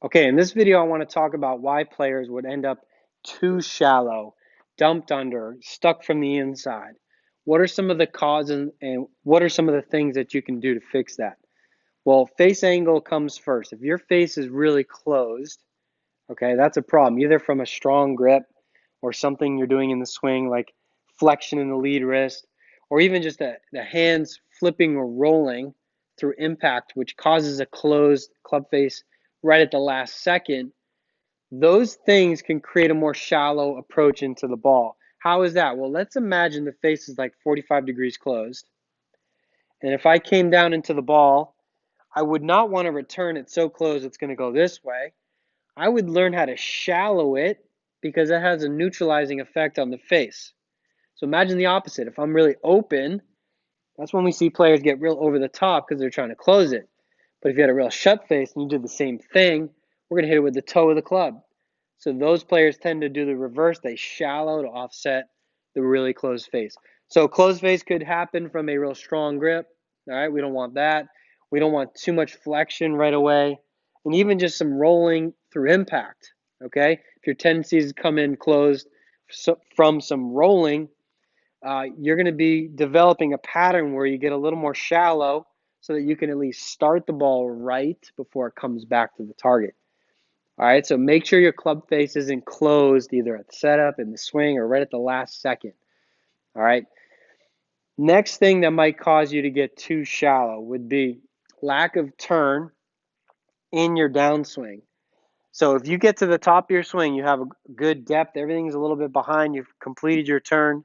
Okay, in this video, I want to talk about why players would end up too shallow, dumped under, stuck from the inside. What are some of the causes and what are some of the things that you can do to fix that? Well, face angle comes first. If your face is really closed, okay, that's a problem, either from a strong grip or something you're doing in the swing, like flexion in the lead wrist, or even just the hands flipping or rolling through impact, which causes a closed club face right at the last second. Those things can create a more shallow approach into the ball. How is that? Well, let's imagine the face is like 45 degrees closed. And if I came down into the ball, I would not want to return it so close it's going to go this way. I would learn how to shallow it because it has a neutralizing effect on the face. So imagine the opposite. If I'm really open, that's when we see players get real over the top because they're trying to close it. But if you had a real shut face and you did the same thing, we're going to hit it with the toe of the club. So those players tend to do the reverse. They shallow to offset the really closed face. So closed face could happen from a real strong grip. All right, we don't want that. We don't want too much flexion right away. And even just some rolling through impact. Okay, if your tendencies come in closed from some rolling, you're going to be developing a pattern where you get a little more shallow so that you can at least start the ball right before it comes back to the target. All right, so make sure your club face isn't closed either at the setup, in the swing, or right at the last second. All right, next thing that might cause you to get too shallow would be lack of turn in your downswing. So if you get to the top of your swing, you have a good depth, everything's a little bit behind, you've completed your turn.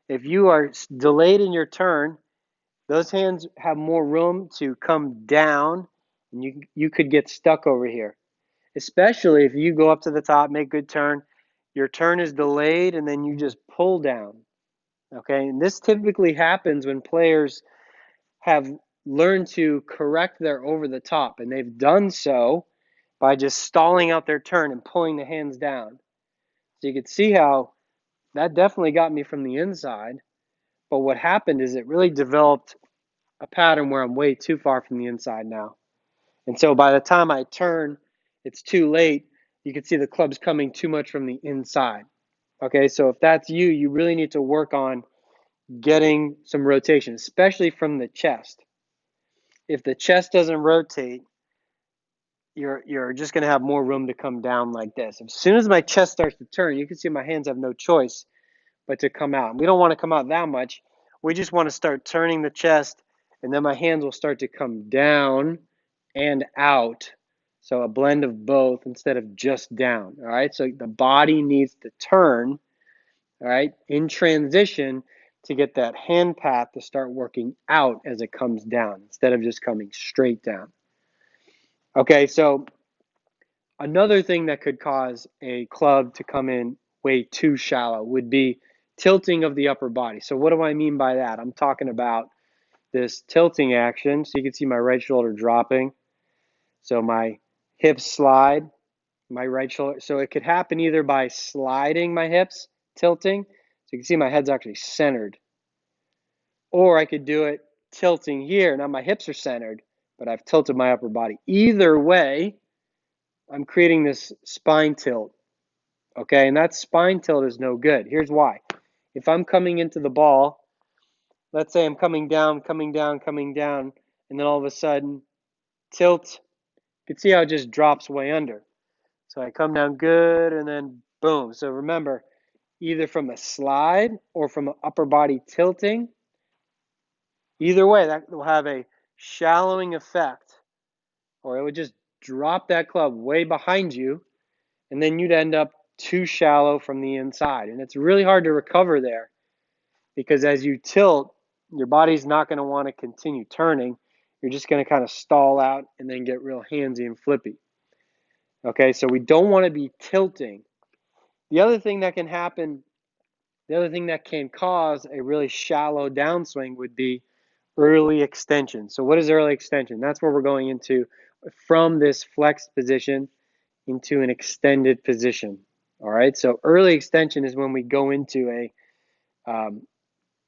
If you are delayed in your turn, those hands have more room to come down, and you could get stuck over here. Especially if you go up to the top, make good turn, your turn is delayed, and then you just pull down. Okay, and this typically happens when players have learned to correct their over the top, and they've done so by just stalling out their turn and pulling the hands down. So you can see how that definitely got me from the inside. But what happened is it really developed a pattern where I'm way too far from the inside now. And so by the time I turn, it's too late. You can see the club's coming too much from the inside. Okay, so if that's you, you really need to work on getting some rotation, especially from the chest. If the chest doesn't rotate, you're just going to have more room to come down like this. As soon as my chest starts to turn, you can see my hands have no choice but to come out. We don't want to come out that much. We just want to start turning the chest, and then my hands will start to come down and out. So a blend of both instead of just down. All right. So the body needs to turn, all right, in transition to get that hand path to start working out as it comes down instead of just coming straight down. Okay. So another thing that could cause a club to come in way too shallow would be tilting of the upper body. So what do I mean by that? I'm talking about this tilting action. So you can see my right shoulder dropping. So my hips slide, my right shoulder. So it could happen either by sliding my hips, tilting. So you can see my head's actually centered. Or I could do it tilting here. Now my hips are centered, but I've tilted my upper body. Either way, I'm creating this spine tilt. Okay, and that spine tilt is no good. Here's why. If I'm coming into the ball, let's say I'm coming down, coming down, coming down, and then all of a sudden, tilt, you can see how it just drops way under. So I come down good, and then boom. So remember, either from a slide or from an upper body tilting, either way, that will have a shallowing effect, or it would just drop that club way behind you, and then you'd end up too shallow from the inside. And it's really hard to recover there because as you tilt, your body's not going to want to continue turning. You're just going to kind of stall out and then get real handsy and flippy. Okay, so we don't want to be tilting. The other thing that can happen, the other thing that can cause a really shallow downswing would be early extension. So what is early extension? That's where we're going into from this flexed position into an extended position. All right, so early extension is when we go into a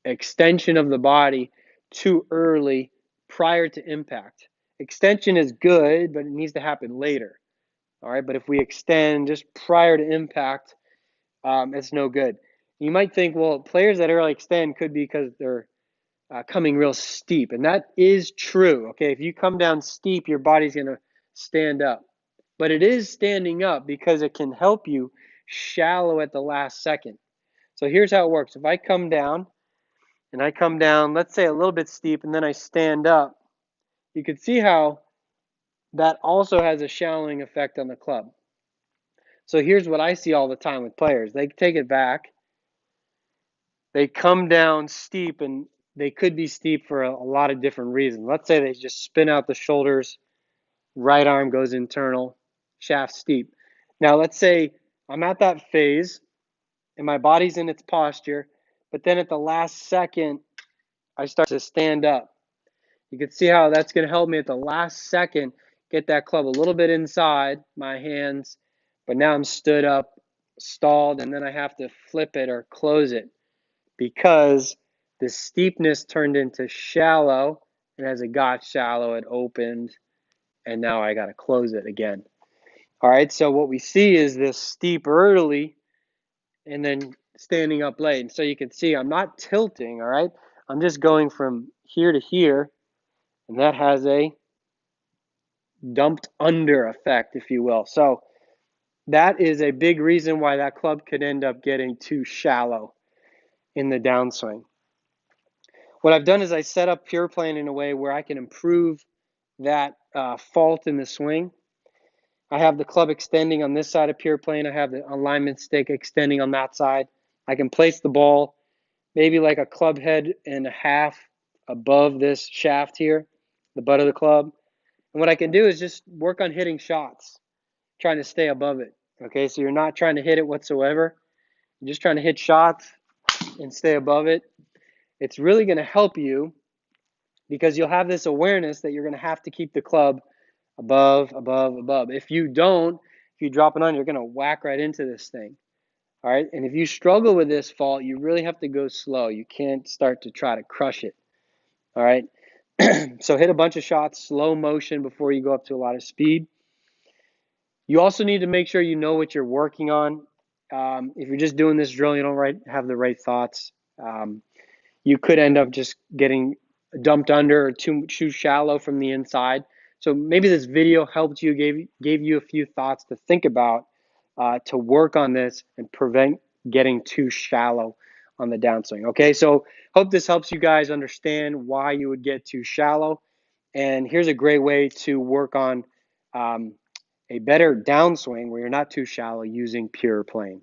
extension of the body too early prior to impact. Extension is good, but it needs to happen later. All right, but if we extend just prior to impact, it's no good. You might think, well, players that early extend could be because they're coming real steep, and that is true. Okay, if you come down steep, your body's going to stand up, but it is standing up because it can help you shallow at the last second. So here's how it works. If I come down and I come down, let's say a little bit steep, and then I stand up, you can see how that also has a shallowing effect on the club. So here's what I see all the time with players. They take it back, they come down steep, and they could be steep for a lot of different reasons. Let's say they just spin out the shoulders, right arm goes internal, shaft steep. Now let's say I'm at that phase and my body's in its posture, but then at the last second, I start to stand up. You can see how that's going to help me at the last second get that club a little bit inside my hands, but now I'm stood up, stalled, and then I have to flip it or close it because the steepness turned into shallow, and as it got shallow, it opened, and now I got to close it again. All right, so what we see is this steep early and then standing up late. And so you can see I'm not tilting, all right? I'm just going from here to here, and that has a dumped under effect, if you will. So that is a big reason why that club could end up getting too shallow in the downswing. What I've done is I set up pure plane in a way where I can improve that fault in the swing. I have the club extending on this side of pure plane. I have the alignment stick extending on that side. I can place the ball maybe like a club head and a half above this shaft here, the butt of the club. And what I can do is just work on hitting shots, trying to stay above it. Okay, so you're not trying to hit it whatsoever. You're just trying to hit shots and stay above it. It's really going to help you because you'll have this awareness that you're going to have to keep the club above, above, above. If you don't, if you drop it on, you're going to whack right into this thing. All right, and if you struggle with this fault, you really have to go slow. You can't start to try to crush it. All right, so hit a bunch of shots, slow motion before you go up to a lot of speed. You also need to make sure you know what you're working on. If you're just doing this drill, you don't have the right thoughts. You could end up just getting dumped under or too shallow from the inside. So maybe this video helped you, gave you a few thoughts to think about to work on this and prevent getting too shallow on the downswing. Okay, so hope this helps you guys understand why you would get too shallow. And here's a great way to work on a better downswing where you're not too shallow using pure plane.